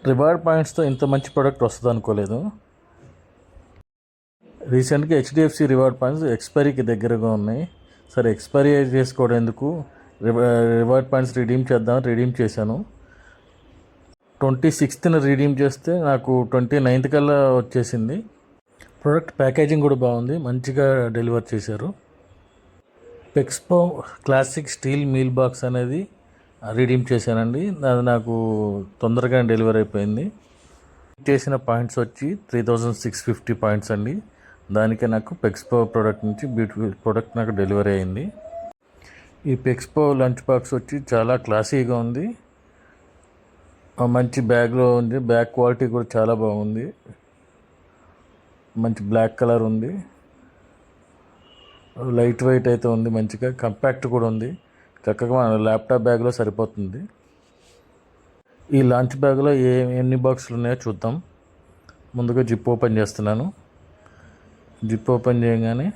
Reward పాయింట్స్తో ఇంత మంచి product వస్తుంది అనుకోలేదు. రీసెంట్గా హెచ్డిఎఫ్సి రివార్డ్ పాయింట్స్ ఎక్స్పైరీకి దగ్గరగా ఉన్నాయి. సరే ఎక్స్పైరీ చేసుకోవడం ఎందుకు, రివార్డ్ పాయింట్స్ రిడీమ్ చేద్దామని రిడీమ్ చేశాను. 26th రిడీమ్ చేస్తే నాకు 29th కల్లా వచ్చేసింది. ప్రోడక్ట్ ప్యాకేజింగ్ కూడా బాగుంది, మంచిగా డెలివర్ చేశారు. పెక్స్పో క్లాసిక్ స్టీల్ మీల్ బాక్స్ అనేది రిడీమ్ చేశానండి. అది నాకు తొందరగా డెలివరీ అయిపోయింది. చేసిన పాయింట్స్ వచ్చి 3650 పాయింట్స్ అండి. దానికే నాకు పెక్స్పో ప్రోడక్ట్ నుంచి బ్యూటిఫుల్ ప్రోడక్ట్ నాకు డెలివరీ అయింది. ఈ పెక్స్పో లంచ్ బాక్స్ వచ్చి చాలా క్లాసీగా ఉంది, మంచి బ్యాగ్లో ఉంది. బ్యాగ్ క్వాలిటీ కూడా చాలా బాగుంది, మంచి బ్లాక్ కలర్ ఉంది, లైట్ వెయిట్ అయితే ఉంది, మంచిగా కంపాక్ట్ కూడా ఉంది. చక్కగా మన ల్యాప్టాప్ బ్యాగ్లో సరిపోతుంది. ఈ లంచ్ బ్యాగ్లో ఎన్ని బాక్సులు ఉన్నాయో చూద్దాం. ముందుగా జిప్ ఓపెన్ చేస్తున్నాను. జిప్ ఓపెన్ చేయగానే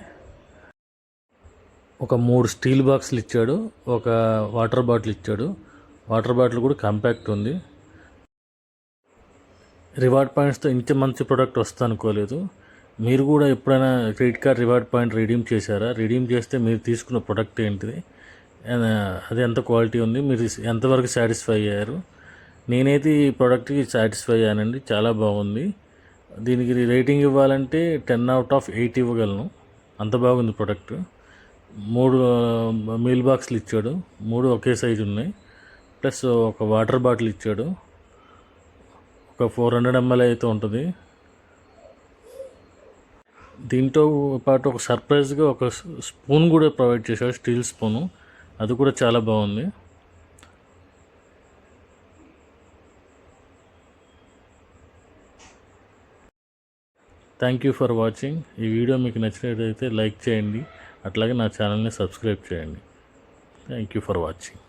ఒక 3 స్టీల్ బాక్సులు ఇచ్చాడు, ఒక వాటర్ బాటిల్ ఇచ్చాడు. వాటర్ బాటిల్ కూడా కంపాక్ట్ ఉంది. రివార్డ్ పాయింట్స్తో ఇంత మంచి ప్రోడక్ట్ వస్తా అనుకోలేదు. మీరు కూడా ఎప్పుడైనా credit card reward point redeem చేశారా? రిడీమ్ చేస్తే మీరు తీసుకున్న ప్రోడక్ట్ ఏంటిది, అది ఎంత క్వాలిటీ ఉంది, మీరు ఎంతవరకు సాటిస్ఫై అయ్యారు? నేనైతే ఈ ప్రోడక్ట్కి సాటిస్ఫై అయ్యానండి, చాలా బాగుంది. దీనికి రేటింగ్ ఇవ్వాలంటే 10/8 ఇవ్వగలను, అంత బాగుంది ప్రోడక్ట్. 3 మీల్ బాక్స్లు ఇచ్చాడు, 3 ఒకే సైజు ఉన్నాయి. ప్లస్ ఒక వాటర్ బాటిల్ ఇచ్చాడు, ఒక 400 ml అయితే ఉంటుంది. దీంతో పాటు ఒక సర్ప్రైజ్గా ఒక స్పూన్ కూడా ప్రొవైడ్ చేశాడు, స్టీల్ స్పూను. అది కూడా చాలా బాగుంది. Thank you for watching. ఈ వీడియో మీకు నచ్చినట్లయితే లైక్ చేయండి, అట్లాగే నా ఛానల్ని సబ్స్క్రైబ్ చేయండి. Thank you for watching.